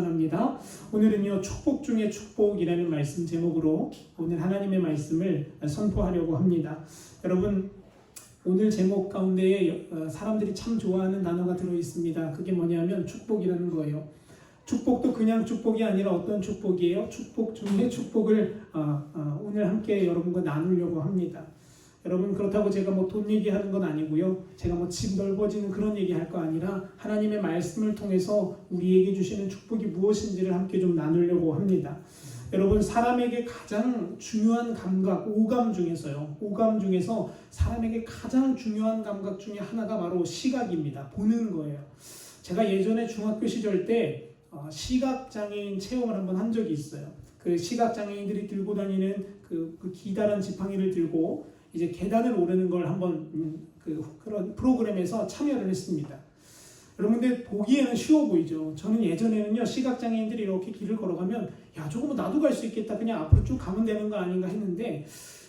합니다. 오늘은요 축복 중에 축복이라는 말씀 제목으로 오늘 하나님의 말씀을 선포하려고 합니다. 여러분 오늘 제목 가운데에 사람들이 참 좋아하는 단어가 들어 있습니다. 그게 뭐냐면 축복이라는 거예요. 축복도 그냥 축복이 아니라 어떤 축복이에요? 축복 중에 축복을 오늘 함께 여러분과 나누려고 합니다. 여러분 그렇다고 제가 돈 얘기하는 건 아니고요. 제가 집 넓어지는 그런 얘기할 거 아니라 하나님의 말씀을 통해서 우리에게 주시는 축복이 무엇인지를 함께 좀 나누려고 합니다. 여러분 사람에게 가장 중요한 감각, 오감 중에서 사람에게 가장 중요한 감각 중에 하나가 바로 시각입니다. 보는 거예요. 제가 예전에 중학교 시절 때 시각장애인 체험을 한번 한 적이 있어요. 그 시각장애인들이 들고 다니는 그 기다란 지팡이를 들고 이제 계단을 오르는 걸 한번 그런 프로그램에서 참여를 했습니다. 여러분들 보기에는 쉬워 보이죠. 저는 예전에는요 시각장애인들이 이렇게 길을 걸어가면 야 저거 나도 갈 수 있겠다 그냥 앞으로 쭉 가면 되는 거 아닌가 했는데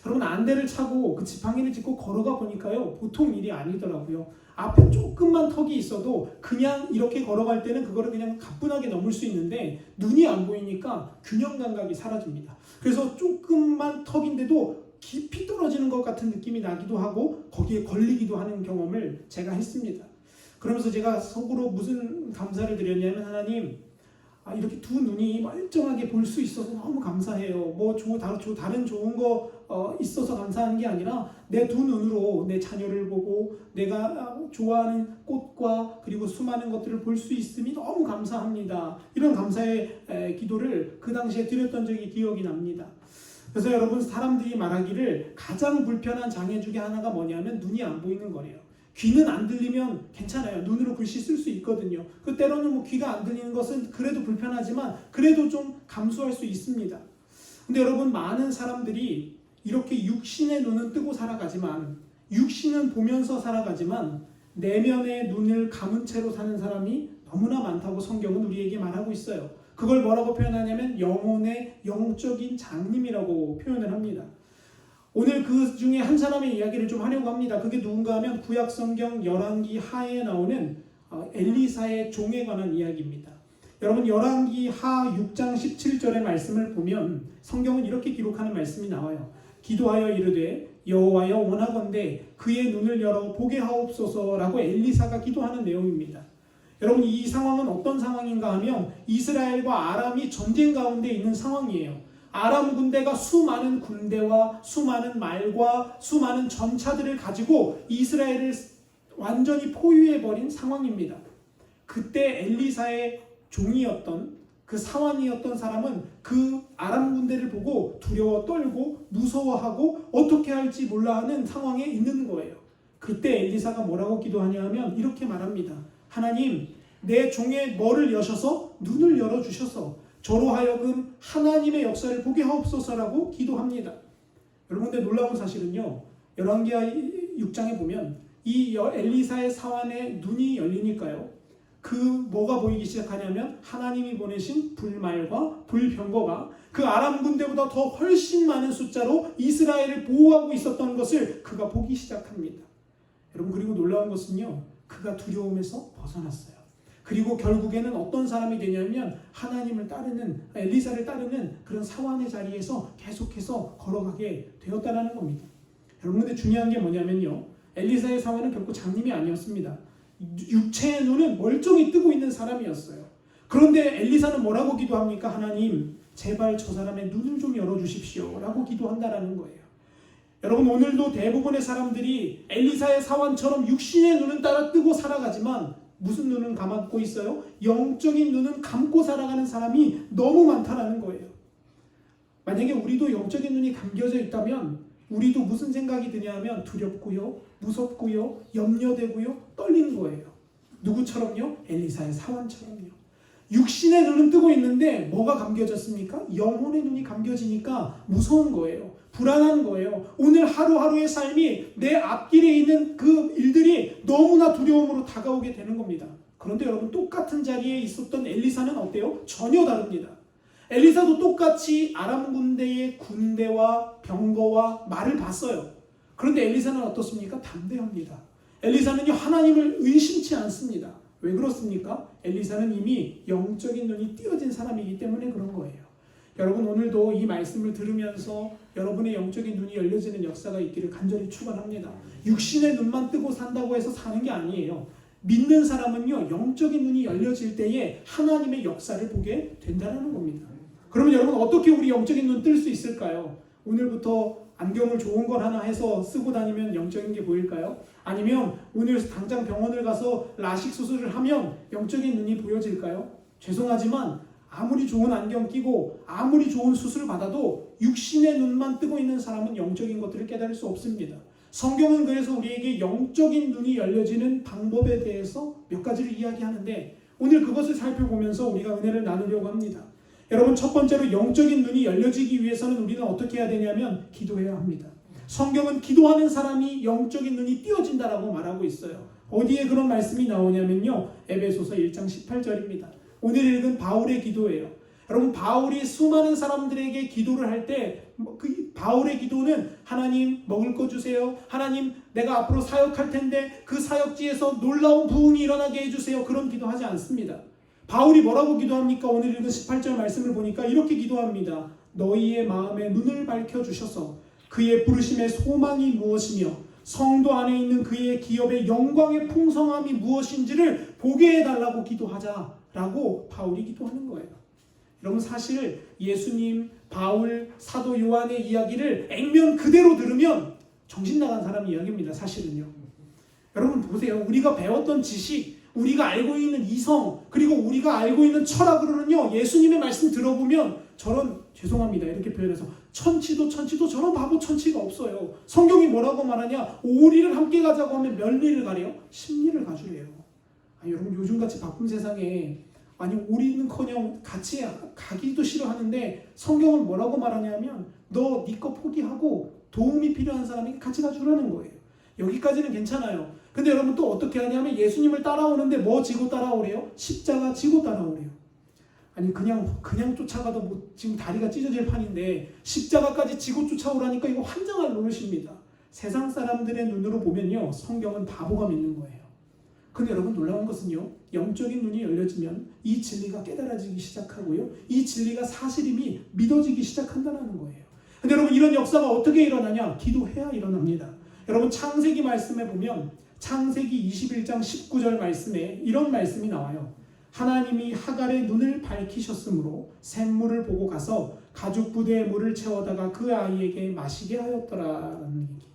여러분 안대를 차고 그 지팡이를 짚고 걸어가 보니까요 보통 일이 아니더라고요. 앞에 조금만 턱이 있어도 그냥 이렇게 걸어갈 때는 그거를 그냥 가뿐하게 넘을 수 있는데 눈이 안 보이니까 균형 감각이 사라집니다. 그래서 조금만 턱인데도 깊이 떨어지는 것 같은 느낌이 나기도 하고 거기에 걸리기도 하는 경험을 제가 했습니다. 그러면서 제가 속으로 무슨 감사를 드렸냐면 하나님 이렇게 두 눈이 멀쩡하게 볼 수 있어서 너무 감사해요. 다른 좋은 거 있어서 감사한 게 아니라 내 두 눈으로 내 자녀를 보고 내가 좋아하는 꽃과 그리고 수많은 것들을 볼 수 있음이 너무 감사합니다. 이런 감사의 기도를 그 당시에 드렸던 적이 기억이 납니다. 그래서 여러분 사람들이 말하기를 가장 불편한 장애 중에 하나가 뭐냐면 눈이 안 보이는 거예요. 귀는 안 들리면 괜찮아요. 눈으로 글씨 쓸 수 있거든요. 때로는 귀가 안 들리는 것은 그래도 불편하지만 그래도 좀 감수할 수 있습니다. 근데 여러분 많은 사람들이 이렇게 육신의 눈은 뜨고 살아가지만 육신은 보면서 살아가지만 내면의 눈을 감은 채로 사는 사람이 너무나 많다고 성경은 우리에게 말하고 있어요. 그걸 뭐라고 표현하냐면 영혼의 영적인 장님이라고 표현을 합니다. 오늘 그 중에 한 사람의 이야기를 좀 하려고 합니다. 그게 누군가 하면 구약성경 열왕기 하에 나오는 엘리사의 종에 관한 이야기입니다. 여러분 열왕기 하 6장 17절의 말씀을 보면 성경은 이렇게 기록하는 말씀이 나와요. 기도하여 이르되 여호와여 원하건대 그의 눈을 열어 보게 하옵소서라고 엘리사가 기도하는 내용입니다. 여러분 이 상황은 어떤 상황인가 하면 이스라엘과 아람이 전쟁 가운데 있는 상황이에요. 아람 군대가 수많은 군대와 수많은 말과 수많은 전차들을 가지고 이스라엘을 완전히 포위해버린 상황입니다. 그때 엘리사의 종이었던 그 사환이었던 사람은 그 아람 군대를 보고 두려워 떨고 무서워하고 어떻게 할지 몰라 하는 상황에 있는 거예요. 그때 엘리사가 뭐라고 기도하냐 하면 이렇게 말합니다. 하나님 내 종의 머리를 여셔서 눈을 열어주셔서 저로 하여금 하나님의 역사를 보게 하옵소서라고 기도합니다. 여러분들 놀라운 사실은요. 열왕기 6장에 보면 이 엘리사의 사환의 눈이 열리니까요. 뭐가 보이기 시작하냐면 하나님이 보내신 불말과 불병거가 그 아람 군대보다 더 훨씬 많은 숫자로 이스라엘을 보호하고 있었던 것을 그가 보기 시작합니다. 여러분 그리고 놀라운 것은요. 그가 두려움에서 벗어났어요. 그리고 결국에는 어떤 사람이 되냐면 하나님을 따르는 엘리사를 따르는 그런 사환의 자리에서 계속해서 걸어가게 되었다는 겁니다. 여러분 근데 중요한 게 뭐냐면요. 엘리사의 사환은 결코 장님이 아니었습니다. 육체의 눈은 멀쩡히 뜨고 있는 사람이었어요. 그런데 엘리사는 뭐라고 기도합니까? 하나님 제발 저 사람의 눈을 좀 열어주십시오 라고 기도한다라는 거예요. 여러분 오늘도 대부분의 사람들이 엘리사의 사환처럼 육신의 눈은 따라 뜨고 살아가지만 무슨 눈은 감고 있어요? 영적인 눈은 감고 살아가는 사람이 너무 많다라는 거예요. 만약에 우리도 영적인 눈이 감겨져 있다면 우리도 무슨 생각이 드냐면 두렵고요, 무섭고요, 염려되고요, 떨리는 거예요. 누구처럼요? 엘리사의 사환처럼요. 육신의 눈은 뜨고 있는데 뭐가 감겨졌습니까? 영혼의 눈이 감겨지니까 무서운 거예요. 불안한 거예요. 오늘 하루하루의 삶이 내 앞길에 있는 그 일들이 너무나 두려움으로 다가오게 되는 겁니다. 그런데 여러분 똑같은 자리에 있었던 엘리사는 어때요? 전혀 다릅니다. 엘리사도 똑같이 아람 군대의 군대와 병거와 말을 봤어요. 그런데 엘리사는 어떻습니까? 담대합니다. 엘리사는요 하나님을 의심치 않습니다. 왜 그렇습니까? 엘리사는 이미 영적인 눈이 띄어진 사람이기 때문에 그런 거예요. 여러분 오늘도 이 말씀을 들으면서 여러분의 영적인 눈이 열려지는 역사가 있기를 간절히 축원합니다. 육신의 눈만 뜨고 산다고 해서 사는 게 아니에요. 믿는 사람은요, 영적인 눈이 열려질 때에 하나님의 역사를 보게 된다는 겁니다. 그러면 여러분 어떻게 우리 영적인 눈 뜰 수 있을까요? 오늘부터 안경을 좋은 걸 하나 해서 쓰고 다니면 영적인 게 보일까요? 아니면 오늘 당장 병원을 가서 라식 수술을 하면 영적인 눈이 보여질까요? 죄송하지만 아무리 좋은 안경 끼고 아무리 좋은 수술을 받아도 육신의 눈만 뜨고 있는 사람은 영적인 것들을 깨달을 수 없습니다. 성경은 그래서 우리에게 영적인 눈이 열려지는 방법에 대해서 몇 가지를 이야기하는데 오늘 그것을 살펴보면서 우리가 은혜를 나누려고 합니다. 여러분 첫 번째로 영적인 눈이 열려지기 위해서는 우리는 어떻게 해야 되냐면 기도해야 합니다. 성경은 기도하는 사람이 영적인 눈이 띄어진다라고 말하고 있어요. 어디에 그런 말씀이 나오냐면요, 에베소서 1장 18절입니다. 오늘 읽은 바울의 기도예요. 여러분 바울이 수많은 사람들에게 기도를 할 때 그 바울의 기도는 하나님 먹을 거 주세요. 하나님 내가 앞으로 사역할 텐데 그 사역지에서 놀라운 부흥이 일어나게 해주세요. 그런 기도하지 않습니다. 바울이 뭐라고 기도합니까? 오늘 읽은 18절 말씀을 보니까 이렇게 기도합니다. 너희의 마음에 눈을 밝혀주셔서 그의 부르심의 소망이 무엇이며 성도 안에 있는 그의 기업의 영광의 풍성함이 무엇인지를 보게 해달라고 기도하자라고 바울이 기도하는 거예요. 여러분 사실 예수님, 바울, 사도 요한의 이야기를 액면 그대로 들으면 정신 나간 사람 이야기입니다. 사실은요. 여러분 보세요. 우리가 배웠던 지식, 우리가 알고 있는 이성, 그리고 우리가 알고 있는 철학으로는요, 예수님의 말씀 들어보면 저런, 죄송합니다 이렇게 표현해서 천치도 저런 바보 천치가 없어요. 성경이 뭐라고 말하냐? 오리를 함께 가자고 하면 몇 리를 가래요? 10리를 가주래요. 여러분 요즘같이 바쁜 세상에 아니 오리는커녕 같이 가기도 싫어하는데 성경은 뭐라고 말하냐면 너 네 거 포기하고 도움이 필요한 사람에게 같이 가주라는 거예요. 여기까지는 괜찮아요. 근데 여러분 또 어떻게 하냐면 예수님을 따라오는데 뭐 지고 따라오래요? 십자가 지고 따라오래요. 아니 그냥 쫓아가도 뭐 지금 다리가 찢어질 판인데 십자가까지 지고 쫓아오라니까 이거 환장할 노릇입니다. 세상 사람들의 눈으로 보면요, 성경은 바보가 믿는 거예요. 근데 여러분 놀라운 것은요, 영적인 눈이 열려지면 이 진리가 깨달아지기 시작하고요, 이 진리가 사실임이 믿어지기 시작한다는 거예요. 근데 여러분 이런 역사가 어떻게 일어나냐? 기도해야 일어납니다. 여러분 창세기 말씀에 보면 창세기 21장 19절 말씀에 이런 말씀이 나와요. 하나님이 하갈의 눈을 밝히셨으므로 샘물을 보고 가서 가죽 부대에 물을 채워다가 그 아이에게 마시게 하였더라라는 얘기.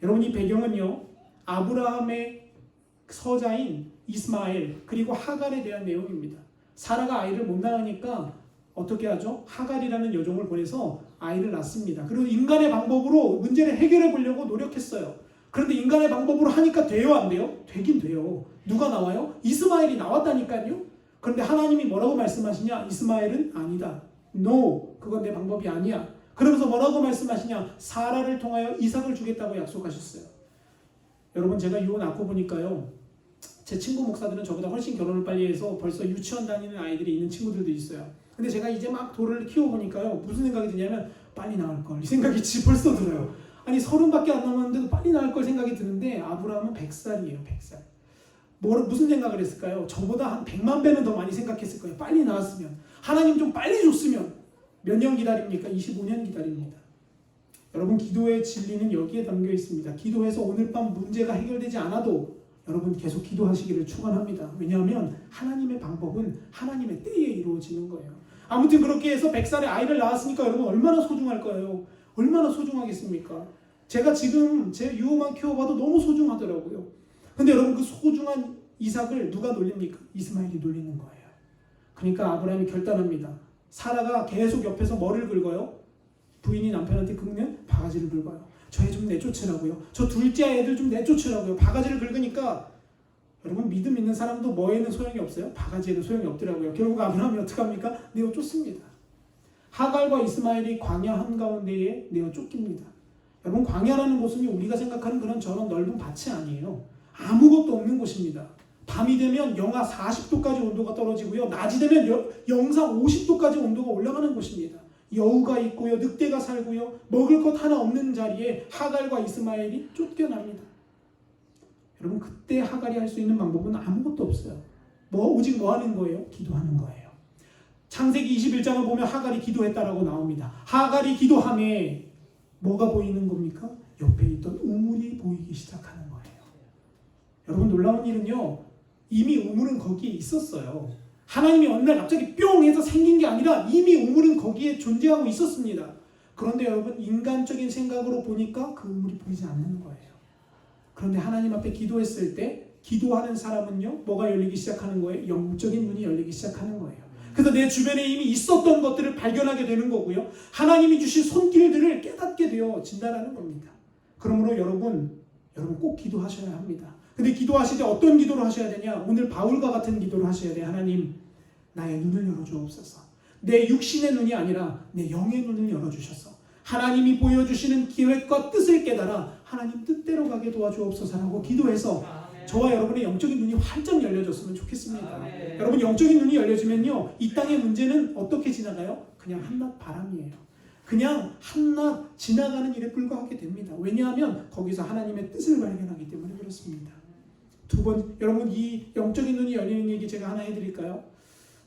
여러분 이 배경은요, 아브라함의 서자인 이스마엘 그리고 하갈에 대한 내용입니다. 사라가 아이를 못 낳으니까 어떻게 하죠? 하갈이라는 여종을 보내서 아이를 낳습니다. 그리고 인간의 방법으로 문제를 해결해 보려고 노력했어요. 그런데 인간의 방법으로 하니까 돼요, 안 돼요? 되긴 돼요. 누가 나와요? 이스마엘이 나왔다니까요. 그런데 하나님이 뭐라고 말씀하시냐? 이스마엘은 아니다. No, 그건 내 방법이 아니야. 그러면서 뭐라고 말씀하시냐? 사라를 통하여 이삭을 주겠다고 약속하셨어요. 여러분 제가 유언 낳고 보니까요, 제 친구 목사들은 저보다 훨씬 결혼을 빨리 해서 벌써 유치원 다니는 아이들이 있는 친구들도 있어요. 근데 제가 이제 막 돌을 키워보니까요, 무슨 생각이 드냐면 빨리 낳을 걸, 이 생각이 벌써 들어요. 아니 30밖에 안 남았는데도 빨리 낳을 걸 생각이 드는데 아브라함은 100살이에요. 100살. 무슨 생각을 했을까요? 저보다 한 100만 배는 더 많이 생각했을 거예요. 빨리 나왔으면, 하나님 좀 빨리 줬으면. 몇 년 기다립니까? 25년 기다립니다. 여러분 기도의 진리는 여기에 담겨 있습니다. 기도해서 오늘 밤 문제가 해결되지 않아도 여러분 계속 기도하시기를 축원합니다. 왜냐하면 하나님의 방법은 하나님의 때에 이루어지는 거예요. 아무튼 그렇게 해서 100살의 아이를 낳았으니까 여러분 얼마나 소중할 거예요? 얼마나 소중하겠습니까? 제가 지금 제 유호만 키워봐도 너무 소중하더라고요. 근데 여러분 그 소중한 이삭을 누가 놀립니까? 이스마엘이 놀리는 거예요. 그러니까 아브라함이 결단합니다. 사라가 계속 옆에서 뭐를 긁어요? 부인이 남편한테 긁는 바가지를 긁어요. 저 애 좀 내쫓으라고요. 저 둘째 애들 좀 내쫓으라고요. 바가지를 긁으니까 여러분 믿음 있는 사람도 뭐에는 소용이 없어요? 바가지에는 소용이 없더라고요. 결국 아브라함이 어떡합니까? 내어 쫓습니다. 하갈과 이스마엘이 광야 한가운데에 내어 쫓깁니다. 여러분 광야라는 곳은 우리가 생각하는 그런 저런 넓은 밭이 아니에요. 아무것도 없는 곳입니다. 밤이 되면 영하 40도까지 온도가 떨어지고요. 낮이 되면 영상 50도까지 온도가 올라가는 곳입니다. 여우가 있고요. 늑대가 살고요. 먹을 것 하나 없는 자리에 하갈과 이스마엘이 쫓겨납니다. 여러분 그때 하갈이 할 수 있는 방법은 아무것도 없어요. 오직 뭐 하는 거예요? 기도하는 거예요. 창세기 21장을 보면 하갈이 기도했다라고 나옵니다. 하갈이 기도함에 뭐가 보이는 겁니까? 옆에 있던 우물이 보이기 시작하는 거예요. 여러분 놀라운 일은요, 이미 우물은 거기에 있었어요. 하나님이 어느 날 갑자기 뿅 해서 생긴 게 아니라 이미 우물은 거기에 존재하고 있었습니다. 그런데 여러분 인간적인 생각으로 보니까 그 우물이 보이지 않는 거예요. 그런데 하나님 앞에 기도했을 때 기도하는 사람은요, 뭐가 열리기 시작하는 거예요? 영적인 눈이 열리기 시작하는 거예요. 그래서 내 주변에 이미 있었던 것들을 발견하게 되는 거고요, 하나님이 주신 손길들을 깨닫게 되어진다는 겁니다. 그러므로 여러분 꼭 기도하셔야 합니다. 근데 기도하실 때 어떤 기도를 하셔야 되냐? 오늘 바울과 같은 기도를 하셔야 돼요. 하나님, 나의 눈을 열어주옵소서. 내 육신의 눈이 아니라 내 영의 눈을 열어주셔서 하나님이 보여주시는 계획과 뜻을 깨달아 하나님 뜻대로 가게 도와주옵소서라고 기도해서 저와 여러분의 영적인 눈이 활짝 열려졌으면 좋겠습니다. 여러분 영적인 눈이 열려지면요, 이 땅의 문제는 어떻게 지나가요? 그냥 한낱 바람이에요. 그냥 한낱 지나가는 일에 불과하게 됩니다. 왜냐하면 거기서 하나님의 뜻을 발견하기 때문에 그렇습니다. 여러분 이 영적인 눈이 열리는 얘기 제가 하나 해드릴까요?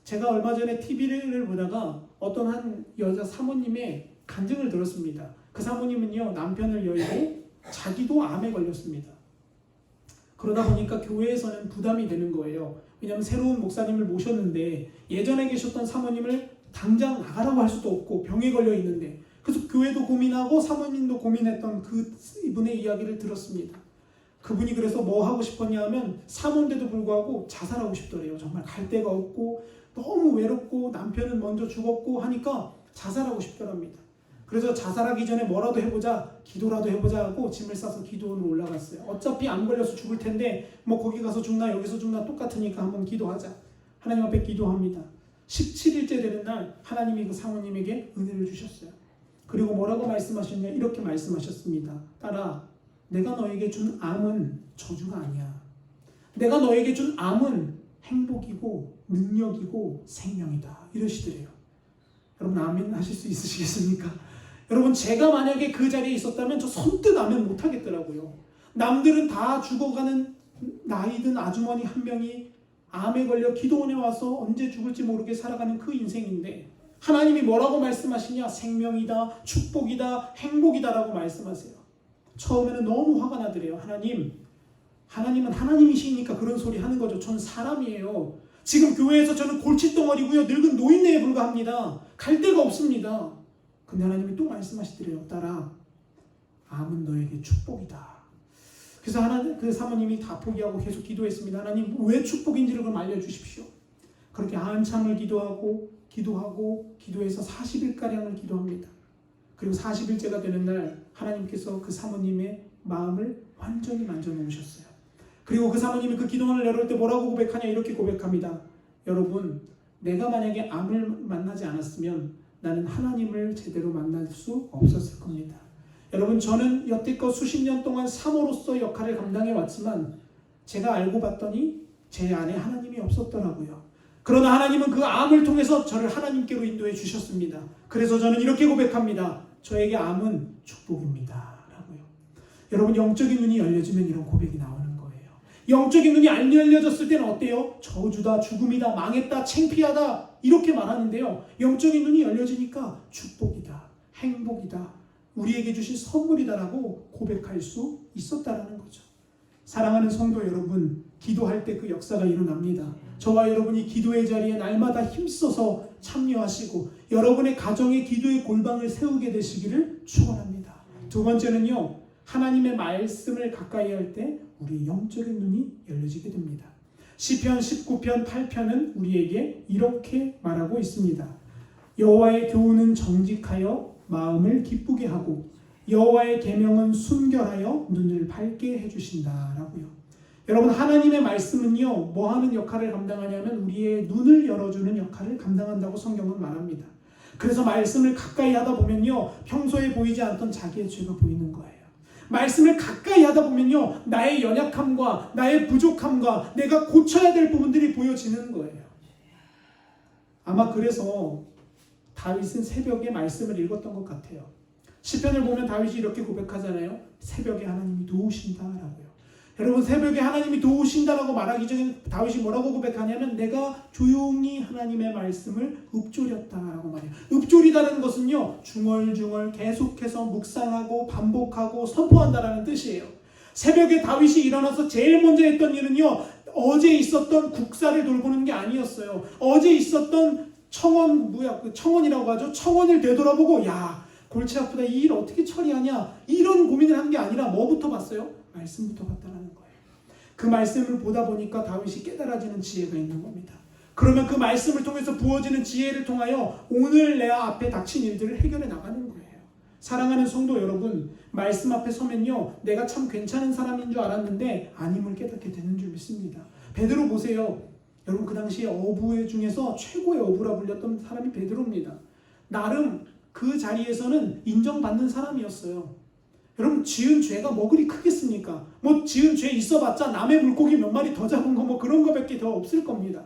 제가 얼마 전에 TV를 보다가 어떤 한 여자 사모님의 간증을 들었습니다. 그 사모님은요, 남편을 여의고 자기도 암에 걸렸습니다. 그러다 보니까 교회에서는 부담이 되는 거예요. 왜냐하면 새로운 목사님을 모셨는데 예전에 계셨던 사모님을 당장 나가라고 할 수도 없고 병에 걸려 있는데, 그래서 교회도 고민하고 사모님도 고민했던 이분의 이야기를 들었습니다. 그분이 그래서 뭐 하고 싶었냐 하면 사모인데도 불구하고 자살하고 싶더래요. 정말 갈 데가 없고 너무 외롭고 남편은 먼저 죽었고 하니까 자살하고 싶더랍니다. 그래서 자살하기 전에 뭐라도 해보자, 기도라도 해보자 하고 짐을 싸서 기도원으로 올라갔어요. 어차피 안 걸려서 죽을 텐데 뭐 거기 가서 죽나 여기서 죽나 똑같으니까 한번 기도하자. 하나님 앞에 기도합니다. 17일째 되는 날 하나님이 그 사모님에게 은혜를 주셨어요. 그리고 뭐라고 말씀하셨냐? 이렇게 말씀하셨습니다. 딸아, 내가 너에게 준 암은 저주가 아니야. 내가 너에게 준 암은 행복이고 능력이고 생명이다. 이러시더래요. 여러분 아멘 하실 수 있으시겠습니까? 여러분 제가 만약에 그 자리에 있었다면 저 선뜻 아멘 못하겠더라고요. 남들은 다 죽어가는 나이든 아주머니 한 명이 암에 걸려 기도원에 와서 언제 죽을지 모르게 살아가는 그 인생인데 하나님이 뭐라고 말씀하시냐? 생명이다, 축복이다, 행복이다라고 말씀하세요. 처음에는 너무 화가 나더래요. 하나님은 하나님이시니까 그런 소리 하는 거죠. 저는 사람이에요. 지금 교회에서 저는 골칫덩어리고요, 늙은 노인네에 불과합니다. 갈 데가 없습니다. 근데 하나님이 또 말씀하시더래요. 딸아, 암은 너에게 축복이다. 그래서 그 사모님이 다 포기하고 계속 기도했습니다. 하나님 왜 축복인지를 그럼 알려주십시오. 그렇게 한참을 기도해서 40일가량을 기도합니다. 그리고 40일째가 되는 날 하나님께서 그 사모님의 마음을 완전히 만져놓으셨어요. 그리고 그 사모님이 그 기도원을 내려올 때 뭐라고 고백하냐? 이렇게 고백합니다. 여러분, 내가 만약에 암을 만나지 않았으면 나는 하나님을 제대로 만날 수 없었을 겁니다. 여러분, 저는 여태껏 수십 년 동안 사모로서 역할을 감당해 왔지만 제가 알고 봤더니 제 안에 하나님이 없었더라고요. 그러나 하나님은 그 암을 통해서 저를 하나님께로 인도해 주셨습니다. 그래서 저는 이렇게 고백합니다. 저에게 암은 축복입니다. 라고요. 여러분 영적인 눈이 열려지면 이런 고백이 나오는 거예요. 영적인 눈이 안 열려졌을 때는 어때요? 저주다, 죽음이다, 망했다, 창피하다 이렇게 말하는데요. 영적인 눈이 열려지니까 축복이다, 행복이다, 우리에게 주신 선물이다라고 고백할 수 있었다라는 거죠. 사랑하는 성도 여러분, 기도할 때 그 역사가 일어납니다. 저와 여러분이 기도의 자리에 날마다 힘써서 참여하시고 여러분의 가정의 기도의 골방을 세우게 되시기를 축원합니다. 두 번째는요, 하나님의 말씀을 가까이 할 때 우리의 영적인 눈이 열려지게 됩니다. 시편 19편 8편은 우리에게 이렇게 말하고 있습니다. 여호와의 교훈은 정직하여 마음을 기쁘게 하고 여호와의 계명은 순결하여 눈을 밝게 해주신다라고요. 여러분 하나님의 말씀은요, 뭐 하는 역할을 감당하냐면 우리의 눈을 열어주는 역할을 감당한다고 성경은 말합니다. 그래서 말씀을 가까이 하다 보면요, 평소에 보이지 않던 자기의 죄가 보이는 거예요. 말씀을 가까이 하다 보면요, 나의 연약함과 나의 부족함과 내가 고쳐야 될 부분들이 보여지는 거예요. 아마 그래서 다윗은 새벽에 말씀을 읽었던 것 같아요. 시편을 보면 다윗이 이렇게 고백하잖아요. 새벽에 하나님이 도우신다라고요. 여러분, 새벽에 하나님이 도우신다라고 말하기 전에 다윗이 뭐라고 고백하냐면 내가 조용히 하나님의 말씀을 읊조렸다라고 말해요. 읊조리다는 것은요, 중얼중얼 계속해서 묵상하고 반복하고 선포한다라는 뜻이에요. 새벽에 다윗이 일어나서 제일 먼저 했던 일은요, 어제 있었던 국사를 돌보는 게 아니었어요. 어제 있었던 청원이라고 하죠. 청원을 되돌아보고 야, 골치 아프다, 이 일 어떻게 처리하냐, 이런 고민을 한 게 아니라 뭐부터 봤어요? 말씀부터 봤다는 거예요. 그 말씀을 보다 보니까 다윗이 깨달아지는 지혜가 있는 겁니다. 그러면 그 말씀을 통해서 부어지는 지혜를 통하여 오늘 내 앞에 닥친 일들을 해결해 나가는 거예요. 사랑하는 성도 여러분, 말씀 앞에 서면요, 내가 참 괜찮은 사람인 줄 알았는데 아님을 깨닫게 되는 줄 믿습니다. 베드로 보세요. 여러분, 그 당시에 어부 중에서 최고의 어부라 불렸던 사람이 베드로입니다. 나름 그 자리에서는 인정받는 사람이었어요. 여러분, 지은 죄가 뭐 그리 크겠습니까? 뭐 지은 죄 있어봤자 남의 물고기 몇 마리 더 잡은 거 뭐 그런 거밖에 더 없을 겁니다.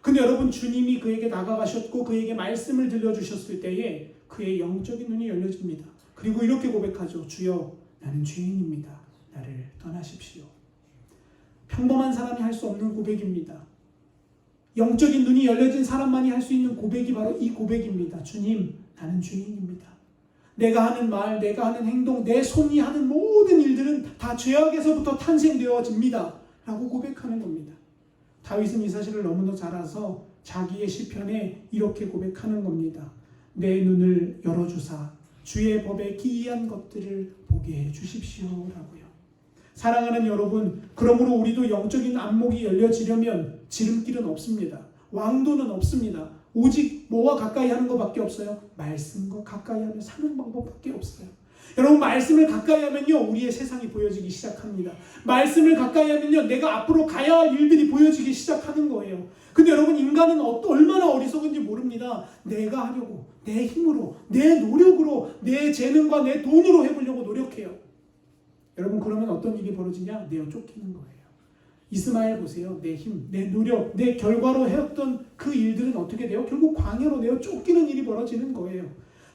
근데 여러분, 주님이 그에게 다가가셨고 그에게 말씀을 들려주셨을 때에 그의 영적인 눈이 열려집니다. 그리고 이렇게 고백하죠. 주여, 나는 죄인입니다. 나를 떠나십시오. 평범한 사람이 할 수 없는 고백입니다. 영적인 눈이 열려진 사람만이 할 수 있는 고백이 바로 이 고백입니다. 주님, 나는 죄인입니다. 내가 하는 말, 내가 하는 행동, 내 손이 하는 모든 일들은 다 죄악에서부터 탄생되어집니다. 라고 고백하는 겁니다. 다윗은 이 사실을 너무나 잘 알아서 자기의 시편에 이렇게 고백하는 겁니다. 내 눈을 열어주사 주의 법에 기이한 것들을 보게 해주십시오. 라고요. 사랑하는 여러분, 그러므로 우리도 영적인 안목이 열려지려면 지름길은 없습니다. 왕도는 없습니다. 오직 뭐와 가까이 하는 것밖에 없어요? 말씀과 가까이 하며 사는 방법밖에 없어요. 여러분, 말씀을 가까이 하면요, 우리의 세상이 보여지기 시작합니다. 말씀을 가까이 하면요, 내가 앞으로 가야 할 일들이 보여지기 시작하는 거예요. 근데 여러분, 인간은 얼마나 어리석은지 모릅니다. 내가 하려고, 내 힘으로, 내 노력으로, 내 재능과 내 돈으로 해보려고 노력해요. 여러분, 그러면 어떤 일이 벌어지냐? 내어 쫓기는 거예요. 이스마엘 보세요. 내 힘, 내 노력, 내 결과로 해왔던 그 일들은 어떻게 돼요? 결국 광야로 내어 쫓기는 일이 벌어지는 거예요.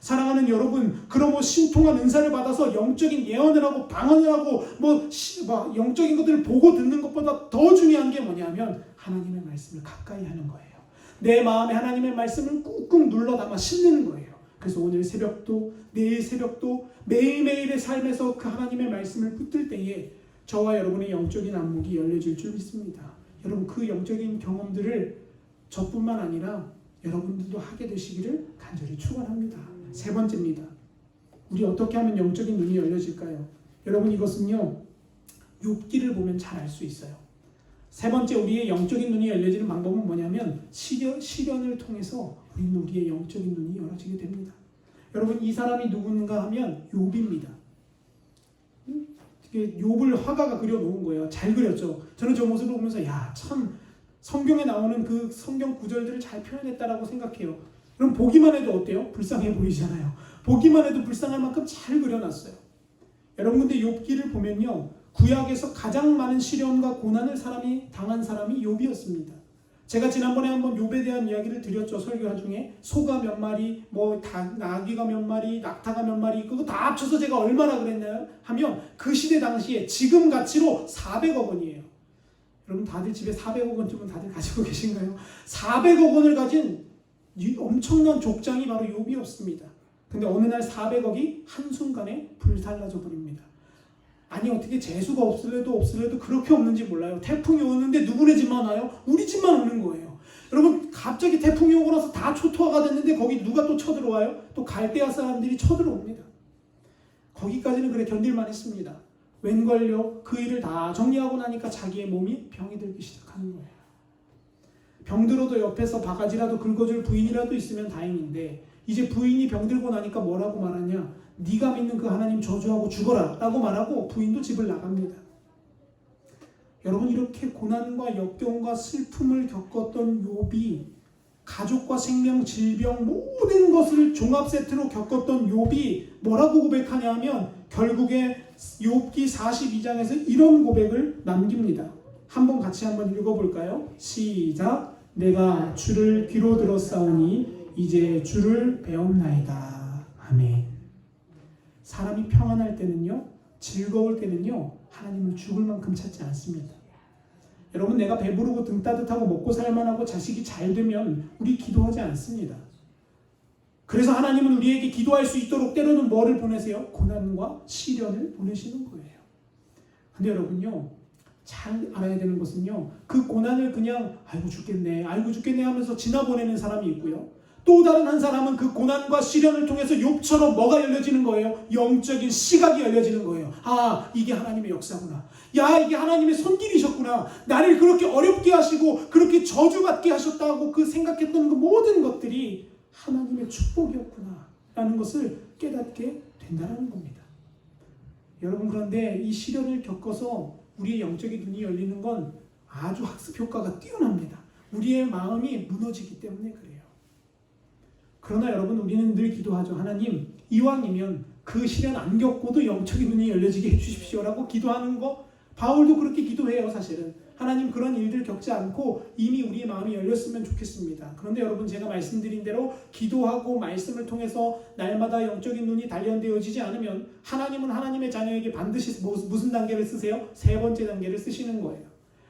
사랑하는 여러분, 그럼 신통한 은사를 받아서 영적인 예언을 하고 방언을 하고 영적인 것들을 보고 듣는 것보다 더 중요한 게 뭐냐면 하나님의 말씀을 가까이 하는 거예요. 내 마음에 하나님의 말씀을 꾹꾹 눌러 담아 심는 거예요. 그래서 오늘 새벽도 내일 새벽도 매일매일의 삶에서 그 하나님의 말씀을 붙들 때에 저와 여러분의 영적인 안목이 열려질 줄 믿습니다. 여러분, 그 영적인 경험들을 저뿐만 아니라 여러분들도 하게 되시기를 간절히 축원합니다. 세 번째입니다. 우리 어떻게 하면 영적인 눈이 열려질까요? 여러분, 이것은요, 욥기를 보면 잘 알 수 있어요. 세 번째, 우리의 영적인 눈이 열려지는 방법은 뭐냐면 시련을 통해서 우리의 영적인 눈이 열어지게 됩니다. 여러분, 이 사람이 누군가 하면 욥입니다. 욥을 화가가 그려놓은 거예요. 잘 그렸죠. 저는 저 모습을 보면서 참 성경에 나오는 그 성경 구절들을 잘 표현했다라고 생각해요. 그럼 보기만 해도 어때요? 불쌍해 보이잖아요. 보기만 해도 불쌍할 만큼 잘 그려놨어요. 여러분, 근데 욥기를 보면요, 구약에서 가장 많은 시련과 고난을 당한 사람이 욥이었습니다. 제가 지난번에 한번 욥에 대한 이야기를 드렸죠. 설교 중에 소가 몇 마리, 나귀가 몇 마리, 낙타가 몇 마리, 그거 다 합쳐서 제가 얼마나 그랬나요? 하면 그 시대 당시에 지금 가치로 400억 원이에요. 여러분, 다들 집에 400억 원쯤은 다들 가지고 계신가요? 400억 원을 가진 엄청난 족장이 바로 욥이었습니다. 근데 어느 날 400억이 한순간에 불살라져 버립니다. 아니, 어떻게 재수가 없을래도 그렇게 없는지 몰라요. 태풍이 오는데 누구네 집만 와요? 우리 집만 오는 거예요. 여러분, 갑자기 태풍이 오고 나서 다 초토화가 됐는데 거기 누가 또 쳐들어와요? 또 갈대아 사람들이 쳐들어옵니다. 거기까지는 그래 견딜만 했습니다. 웬걸요? 그 일을 다 정리하고 나니까 자기의 몸이 병이 들기 시작하는 거예요. 병들어도 옆에서 바가지라도 긁어줄 부인이라도 있으면 다행인데, 이제 부인이 병들고 나니까 뭐라고 말하냐? 네가 믿는 그 하나님 저주하고 죽어라 라고 말하고 부인도 집을 나갑니다. 여러분, 이렇게 고난과 역경과 슬픔을 겪었던 욥이, 가족과 생명, 질병 모든 것을 종합 세트로 겪었던 욥이 뭐라고 고백하냐 하면 결국에 욥기 42장에서 이런 고백을 남깁니다. 같이 한번 읽어볼까요? 시작. 내가 주를 귀로 들었사오니 이제 주를 배웠나이다. 아멘. 사람이 평안할 때는요, 즐거울 때는요 하나님을 죽을 만큼 찾지 않습니다. 여러분, 내가 배부르고 등 따뜻하고 먹고 살만하고 자식이 잘 되면 우리 기도하지 않습니다. 그래서 하나님은 우리에게 기도할 수 있도록 때로는 뭐를 보내세요? 고난과 시련을 보내시는 거예요. 근데 여러분요, 잘 알아야 되는 것은요, 그 고난을 그냥 아이고 죽겠네 하면서 지나보내는 사람이 있고요, 또 다른 한 사람은 그 고난과 시련을 통해서 욥처럼 뭐가 열려지는 거예요? 영적인 시각이 열려지는 거예요. 아, 이게 하나님의 역사구나. 야, 이게 하나님의 손길이셨구나. 나를 그렇게 어렵게 하시고 그렇게 저주받게 하셨다고 그 생각했던 그 모든 것들이 하나님의 축복이었구나 라는 것을 깨닫게 된다는 겁니다. 여러분, 그런데 이 시련을 겪어서 우리의 영적인 눈이 열리는 건 아주 학습 효과가 뛰어납니다. 우리의 마음이 무너지기 때문에 그래요. 그러나 여러분, 우리는 늘 기도하죠. 하나님, 이왕이면 그 시련 안 겪고도 영적인 눈이 열려지게 해주십시오라고 기도하는 거, 바울도 그렇게 기도해요. 사실은 하나님, 그런 일들 겪지 않고 이미 우리의 마음이 열렸으면 좋겠습니다. 그런데 여러분, 제가 말씀드린 대로 기도하고 말씀을 통해서 날마다 영적인 눈이 단련되어지지 않으면 하나님은 하나님의 자녀에게 반드시 무슨 단계를 쓰세요? 세 번째 단계를 쓰시는 거예요.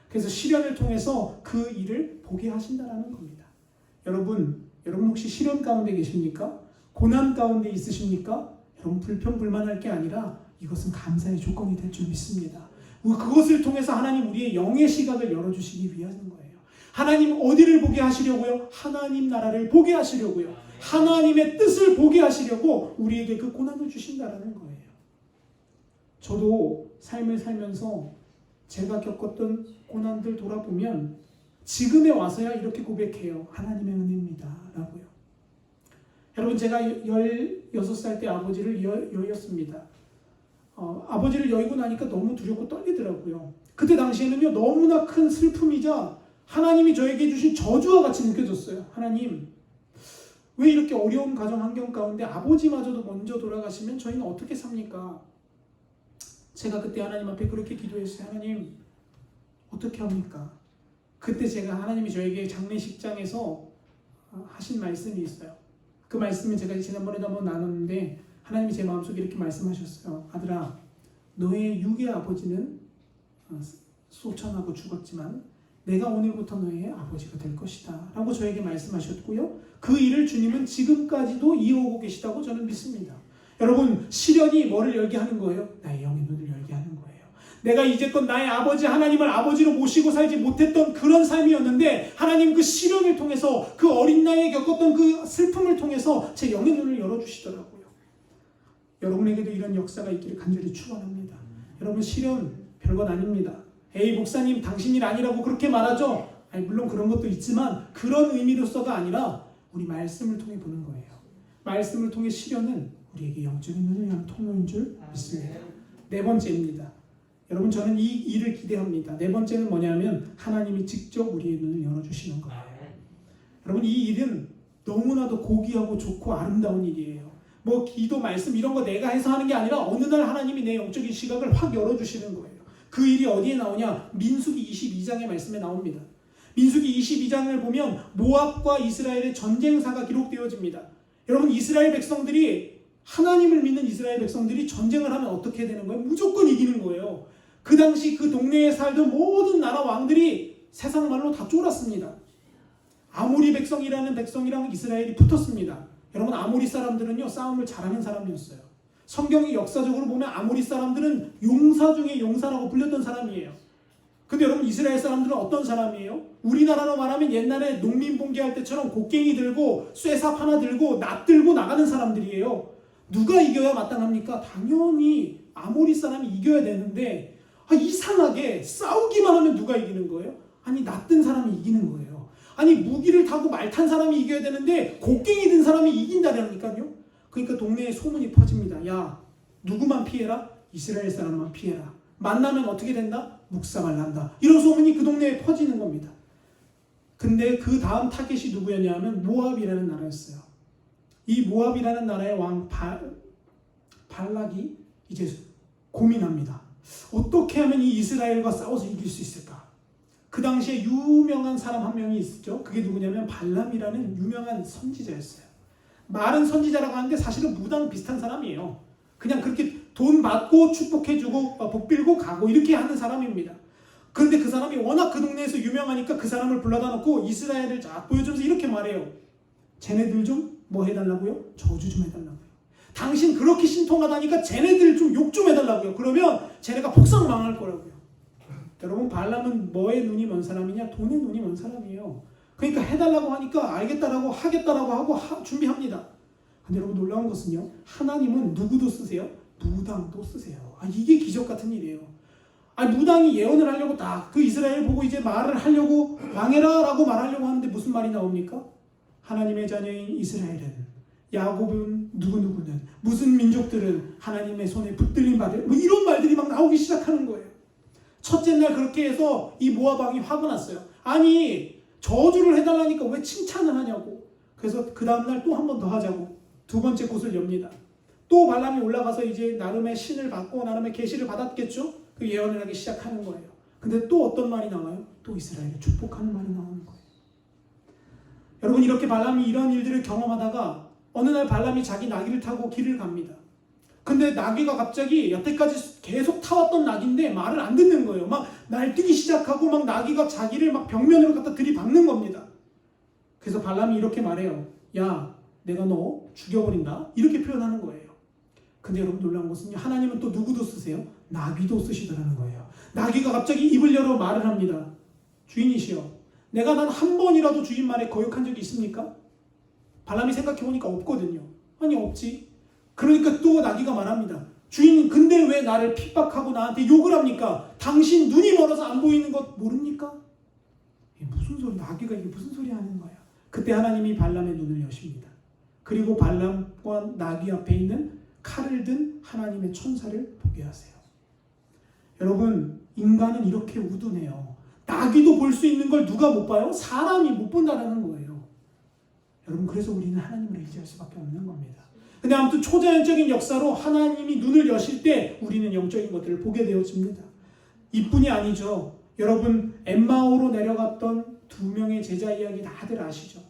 그래서 시련을 통해서 그 일을 보게 하신다는 겁니다. 여러분 혹시 시련 가운데 계십니까? 고난 가운데 있으십니까? 여러분, 불평불만할 게 아니라 이것은 감사의 조건이 될 줄 믿습니다. 그것을 통해서 하나님 우리의 영의 시각을 열어주시기 위한 거예요. 하나님 어디를 보게 하시려고요? 하나님 나라를 보게 하시려고요. 하나님의 뜻을 보게 하시려고 우리에게 그 고난을 주신다는 거예요. 저도 삶을 살면서 제가 겪었던 고난들 돌아보면 지금에 와서야 이렇게 고백해요. 하나님의 은혜입니다 라고요. 여러분, 제가 16살 때 아버지를 여의었습니다. 아버지를 여의고 나니까 너무 두렵고 떨리더라고요. 그때 당시에는요, 너무나 큰 슬픔이자 하나님이 저에게 주신 저주와 같이 느껴졌어요. 하나님, 왜 이렇게 어려운 가정 환경 가운데 아버지마저도 먼저 돌아가시면 저희는 어떻게 삽니까? 제가 그때 하나님 앞에 그렇게 기도했어요. 하나님, 어떻게 합니까? 그때 제가 하나님이 저에게 장례식장에서 하신 말씀이 있어요. 그 말씀을 제가 지난번에도 한번 나눴는데 하나님이 제 마음속에 이렇게 말씀하셨어요. 아들아, 너의 육의 아버지는 소천하고 죽었지만 내가 오늘부터 너의 아버지가 될 것이다 라고 저에게 말씀하셨고요, 그 일을 주님은 지금까지도 이어오고 계시다고 저는 믿습니다. 여러분, 시련이 뭐를 열게 하는 거예요? 나의 영의 눈을 열게 하는 거예요. 내가 이제껏 나의 아버지 하나님을 아버지로 모시고 살지 못했던 그런 삶이었는데 하나님 그 시련을 통해서, 그 어린 나이에 겪었던 그 슬픔을 통해서 제 영의 눈을 열어주시더라고요. 여러분에게도 이런 역사가 있기를 간절히 축원합니다. 여러분, 시련 별것 아닙니다. 에이 목사님, 당신 일 아니라고 그렇게 말하죠? 아니, 물론 그런 것도 있지만 그런 의미로서가 아니라 우리 말씀을 통해 보는 거예요. 말씀을 통해 시련은 우리에게 영적인 눈을 여는 통로인 줄 믿습니다. 네 번째입니다. 여러분, 저는 이 일을 기대합니다. 네 번째는 뭐냐면 하나님이 직접 우리의 눈을 열어주시는 거예요. 여러분, 이 일은 너무나도 고귀하고 좋고 아름다운 일이에요. 뭐 기도, 말씀 이런 거 내가 해서 하는 게 아니라 어느 날 하나님이 내 영적인 시각을 확 열어주시는 거예요. 그 일이 어디에 나오냐? 민수기 22장의 말씀에 나옵니다. 민수기 22장을 보면 모압과 이스라엘의 전쟁사가 기록되어집니다. 여러분, 이스라엘 백성들이, 하나님을 믿는 이스라엘 백성들이 전쟁을 하면 어떻게 되는 거예요? 무조건 이기는 거예요. 그 당시 그 동네에 살던 모든 나라 왕들이 세상 말로 다 쫄았습니다. 아모리 백성이라는 백성이랑 이스라엘이 붙었습니다. 여러분, 아모리 사람들은요, 싸움을 잘하는 사람이었어요. 성경이 역사적으로 보면 아모리 사람들은 용사 중에 용사라고 불렸던 사람이에요. 근데 여러분, 이스라엘 사람들은 어떤 사람이에요? 우리나라로 말하면 옛날에 농민 봉기할 때처럼 곡괭이 들고 쇠삽 하나 들고 낫 들고 나가는 사람들이에요. 누가 이겨야 마땅합니까? 당연히 아모리 사람이 이겨야 되는데 이상하게 싸우기만 하면 누가 이기는 거예요? 아니, 낫든 사람이 이기는 거예요. 아니, 무기를 타고 말 탄 사람이 이겨야 되는데 곡괭이 든 사람이 이긴다니까요. 그러니까 동네에 소문이 퍼집니다. 야, 누구만 피해라? 이스라엘 사람만 피해라. 만나면 어떻게 된다? 묵사발 난다. 이런 소문이 그 동네에 퍼지는 겁니다. 근데 그 다음 타겟이 누구였냐 하면 모압이라는 나라였어요. 이 모압이라는 나라의 왕 발락이 이제 고민합니다. 어떻게 하면 이 이스라엘과 싸워서 이길 수 있을까? 그 당시에 유명한 사람 한 명이 있었죠. 그게 누구냐면 발람이라는 유명한 선지자였어요. 말은 선지자라고 하는데 사실은 무당 비슷한 사람이에요. 그냥 그렇게 돈 받고 축복해주고 복 빌고 가고 이렇게 하는 사람입니다. 그런데 그 사람이 워낙 그 동네에서 유명하니까 그 사람을 불러다 놓고 이스라엘을 쫙 보여주면서 이렇게 말해요. 쟤네들 좀 뭐 해달라고요? 저주 좀 해달라고요. 당신 그렇게 신통하다니까 쟤네들 좀 욕 좀 해달라고요. 그러면 쟤네가 폭삭 망할 거라고요. 여러분, 발람은 뭐에 눈이 먼 사람이냐? 돈에 눈이 먼 사람이에요. 그러니까 해달라고 하니까 알겠다라고 하겠다라고 하고 준비합니다. 근데 여러분, 놀라운 것은요, 하나님은 누구도 쓰세요? 무당도 쓰세요. 이게 기적 같은 일이에요. 무당이 예언을 하려고 딱 그 이스라엘 보고 이제 말을 하려고 망해라 라고 말하려고 하는데 무슨 말이 나옵니까? 하나님의 자녀인 이스라엘은, 야곱은 누구누구는, 무슨 민족들은 하나님의 손에 붙들림 받을, 이런 말들이 막 나오기 시작하는 거예요. 첫째 날 그렇게 해서 이 모압 왕이 화가 났어요. 저주를 해달라니까 왜 칭찬을 하냐고. 그래서 그 다음날 또 한 번 더 하자고 두 번째 곳을 엽니다. 또 발람이 올라가서 이제 나름의 신을 받고 나름의 계시를 받았겠죠. 그 예언을 하기 시작하는 거예요. 근데 또 어떤 말이 나와요? 또 이스라엘을 축복하는 말이 나오는 거예요. 여러분, 이렇게 발람이 이런 일들을 경험하다가 어느 날 발람이 자기 나귀를 타고 길을 갑니다. 근데 나귀가 갑자기 여태까지 계속 타왔던 나귀인데 말을 안 듣는 거예요. 막 날뛰기 시작하고 막 나귀가 자기를 막 벽면으로 갖다 들이박는 겁니다. 그래서 발람이 이렇게 말해요. 야, 내가 너 죽여버린다. 이렇게 표현하는 거예요. 근데 여러분, 놀라운 것은요, 하나님은 또 누구도 쓰세요? 나귀도 쓰시더라는 거예요. 나귀가 갑자기 입을 열어 말을 합니다. 주인이시여, 내가 단 한 번이라도 주인 말에 거역한 적이 있습니까? 발람이 생각해보니까 없거든요. 없지. 그러니까 또 나귀가 말합니다. 주인, 근데 왜 나를 핍박하고 나한테 욕을 합니까? 당신 눈이 멀어서 안 보이는 것 모릅니까? 이게 무슨 소리, 나귀가 이게 무슨 소리 하는 거야? 그때 하나님이 발람의 눈을 여십니다. 그리고 발람과 나귀 앞에 있는 칼을 든 하나님의 천사를 보게 하세요. 여러분, 인간은 이렇게 우둔해요. 나귀도 볼 수 있는 걸 누가 못 봐요? 사람이 못 본다는 거예요. 여러분, 그래서 우리는 하나님을 의지할 수밖에 없는 겁니다. 근데 아무튼 초자연적인 역사로 하나님이 눈을 여실 때 우리는 영적인 것들을 보게 되어집니다. 이뿐이 아니죠. 여러분, 엠마오로 내려갔던 두 명의 제자 이야기 다들 아시죠?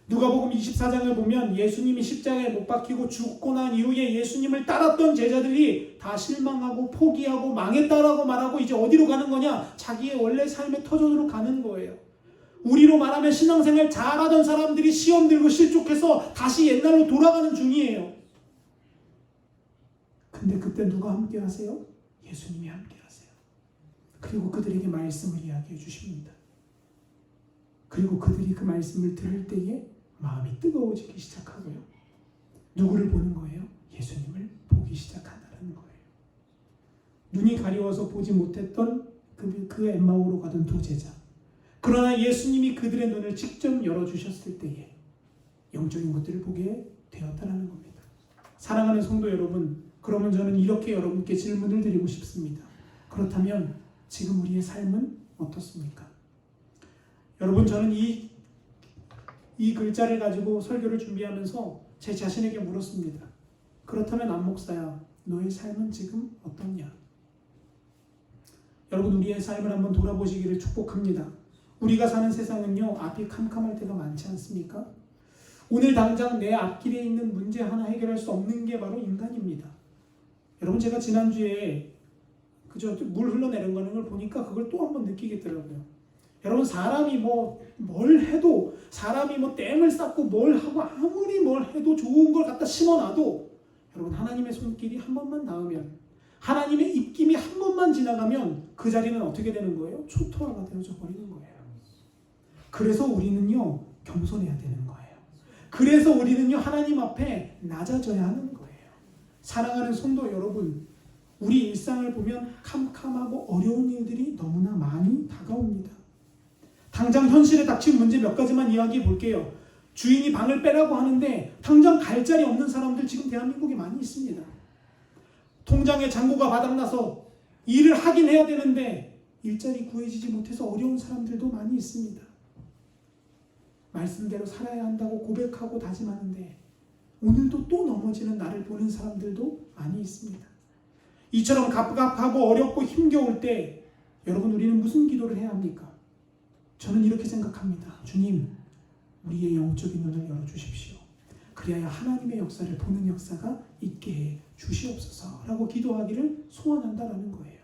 누가복음 24장을 보면 예수님이 십자가에 못 박히고 죽고 난 이후에 예수님을 따랐던 제자들이 다 실망하고 포기하고 망했다라고 말하고 이제 어디로 가는 거냐? 자기의 원래 삶의 터전으로 가는 거예요. 우리로 말하면 신앙생활 잘하던 사람들이 시험 들고 실족해서 다시 옛날로 돌아가는 중이에요. 근데 그때 누가 함께 하세요? 예수님이 함께 하세요. 그리고 그들에게 말씀을 이야기해 주십니다. 그리고 그들이 그 말씀을 들을 때에 마음이 뜨거워지기 시작하고요. 누구를 보는 거예요? 예수님을 보기 시작한다는 거예요. 눈이 가려워서 보지 못했던 그 엠마오로 가던 두 제자. 그러나 예수님이 그들의 눈을 직접 열어주셨을 때에 영적인 것들을 보게 되었다는 겁니다. 사랑하는 성도 여러분, 그러면 저는 이렇게 여러분께 질문을 드리고 싶습니다. 그렇다면 지금 우리의 삶은 어떻습니까? 여러분, 저는 이 글자를 가지고 설교를 준비하면서 제 자신에게 물었습니다. 그렇다면 안 목사야, 너의 삶은 지금 어떻냐? 여러분, 우리의 삶을 한번 돌아보시기를 축복합니다. 우리가 사는 세상은요, 앞이 캄캄할 때가 많지 않습니까? 오늘 당장 내 앞길에 있는 문제 하나 해결할 수 없는 게 바로 인간입니다. 여러분, 제가 지난주에 그저 물 흘러내린 걸 보니까 그걸 또 한번 느끼겠더라고요. 여러분, 사람이 뭘 해도, 사람이 댐을 쌓고 뭘 하고 아무리 뭘 해도 좋은 걸 갖다 심어놔도 여러분, 하나님의 손길이 한 번만 닿으면, 하나님의 입김이 한 번만 지나가면 그 자리는 어떻게 되는 거예요? 초토화가 되어져 버리는 거예요. 그래서 우리는요, 겸손해야 되는 거예요. 그래서 우리는요, 하나님 앞에 낮아져야 하는 거예요. 사랑하는 성도 여러분, 우리 일상을 보면 캄캄하고 어려운 일들이 너무나 많이 다가옵니다. 당장 현실에 닥친 문제 몇 가지만 이야기해 볼게요. 주인이 방을 빼라고 하는데 당장 갈 자리 없는 사람들 지금 대한민국에 많이 있습니다. 통장에 잔고가 바닥나서 일을 하긴 해야 되는데 일자리 구해지지 못해서 어려운 사람들도 많이 있습니다. 말씀대로 살아야 한다고 고백하고 다짐하는데 오늘도 또 넘어지는 나를 보는 사람들도 많이 있습니다. 이처럼 갑갑하고 어렵고 힘겨울 때 여러분, 우리는 무슨 기도를 해야 합니까? 저는 이렇게 생각합니다. 주님, 우리의 영적인 눈을 열어주십시오. 그리하여 하나님의 역사를 보는 역사가 있게 해 주시옵소서라고 기도하기를 소원한다라는 거예요.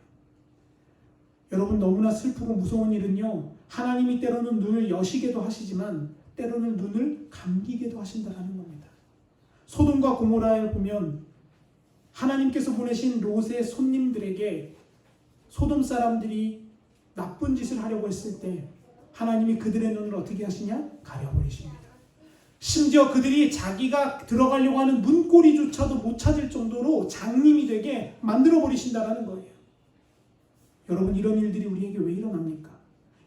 여러분, 너무나 슬프고 무서운 일은요, 하나님이 때로는 눈을 여시게도 하시지만 때로는 눈을 감기게도 하신다라는 겁니다. 소돔과 고모라에 보면 하나님께서 보내신 롯의 손님들에게 소돔 사람들이 나쁜 짓을 하려고 했을 때 하나님이 그들의 눈을 어떻게 하시냐? 가려버리십니다. 심지어 그들이 자기가 들어가려고 하는 문고리조차도 못 찾을 정도로 장님이 되게 만들어버리신다라는 거예요. 여러분, 이런 일들이 우리에게 왜 일어납니까?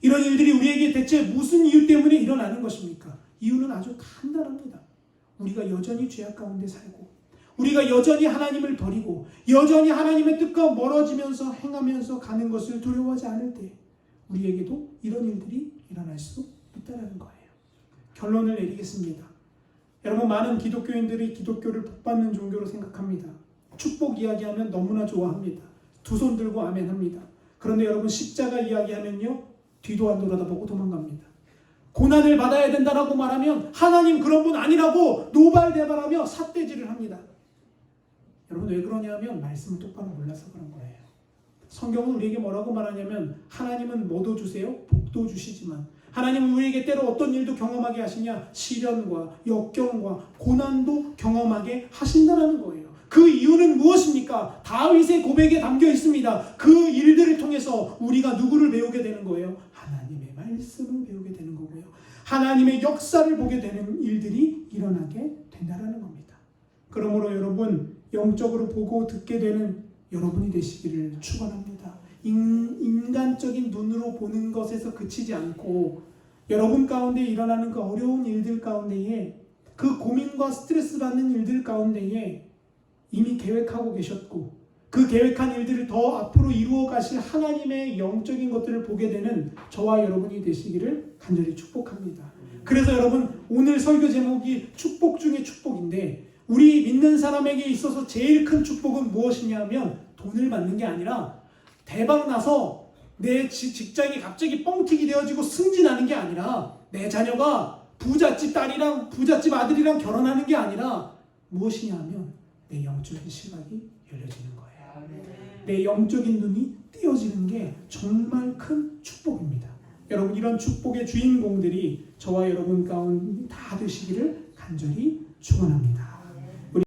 이런 일들이 우리에게 대체 무슨 이유 때문에 일어나는 것입니까? 이유는 아주 간단합니다. 우리가 여전히 죄악 가운데 살고, 우리가 여전히 하나님을 버리고, 여전히 하나님의 뜻과 멀어지면서 행하면서 가는 것을 두려워하지 않을 때 우리에게도 이런 일들이 일어날 수 있다는 거예요. 결론을 내리겠습니다. 여러분, 많은 기독교인들이 기독교를 복받는 종교로 생각합니다. 축복 이야기하면 너무나 좋아합니다. 두 손 들고 아멘 합니다. 그런데 여러분, 십자가 이야기하면요, 뒤도 안 돌아다보고 도망갑니다. 고난을 받아야 된다라고 말하면 하나님 그런 분 아니라고 노발대발하며 삿대질을 합니다. 여러분, 왜 그러냐면 말씀을 똑바로 몰라서 그런 거예요. 성경은 우리에게 뭐라고 말하냐면 하나님은 뭐도 주세요? 복도 주시지만 하나님은 우리에게 때로 어떤 일도 경험하게 하시냐? 시련과 역경과 고난도 경험하게 하신다는 거예요. 그 이유는 무엇입니까? 다윗의 고백에 담겨 있습니다. 그 일들을 통해서 우리가 누구를 배우게 되는 거예요? 하나님의 말씀을 배우게 되는 거고요. 하나님의 역사를 보게 되는 일들이 일어나게 된다는 겁니다. 그러므로 여러분, 영적으로 보고 듣게 되는 여러분이 되시기를 축원합니다. 인간적인 눈으로 보는 것에서 그치지 않고 여러분 가운데 일어나는 그 어려운 일들 가운데에, 그 고민과 스트레스 받는 일들 가운데에 이미 계획하고 계셨고 그 계획한 일들을 더 앞으로 이루어 가실 하나님의 영적인 것들을 보게 되는 저와 여러분이 되시기를 간절히 축복합니다. 그래서 여러분, 오늘 설교 제목이 축복 중에 축복인데, 우리 믿는 사람에게 있어서 제일 큰 축복은 무엇이냐면 돈을 받는 게 아니라 대박 나서 내 직장이 갑자기 뻥튀기 되어지고 승진하는 게 아니라 내 자녀가 부잣집 딸이랑 부잣집 아들이랑 결혼하는 게 아니라 무엇이냐면 내 영적인 시각이 열려지는 거예요. 내 영적인 눈이 띄어지는 게 정말 큰 축복입니다. 여러분, 이런 축복의 주인공들이 저와 여러분 가운데 다 되시기를 간절히 축원합니다.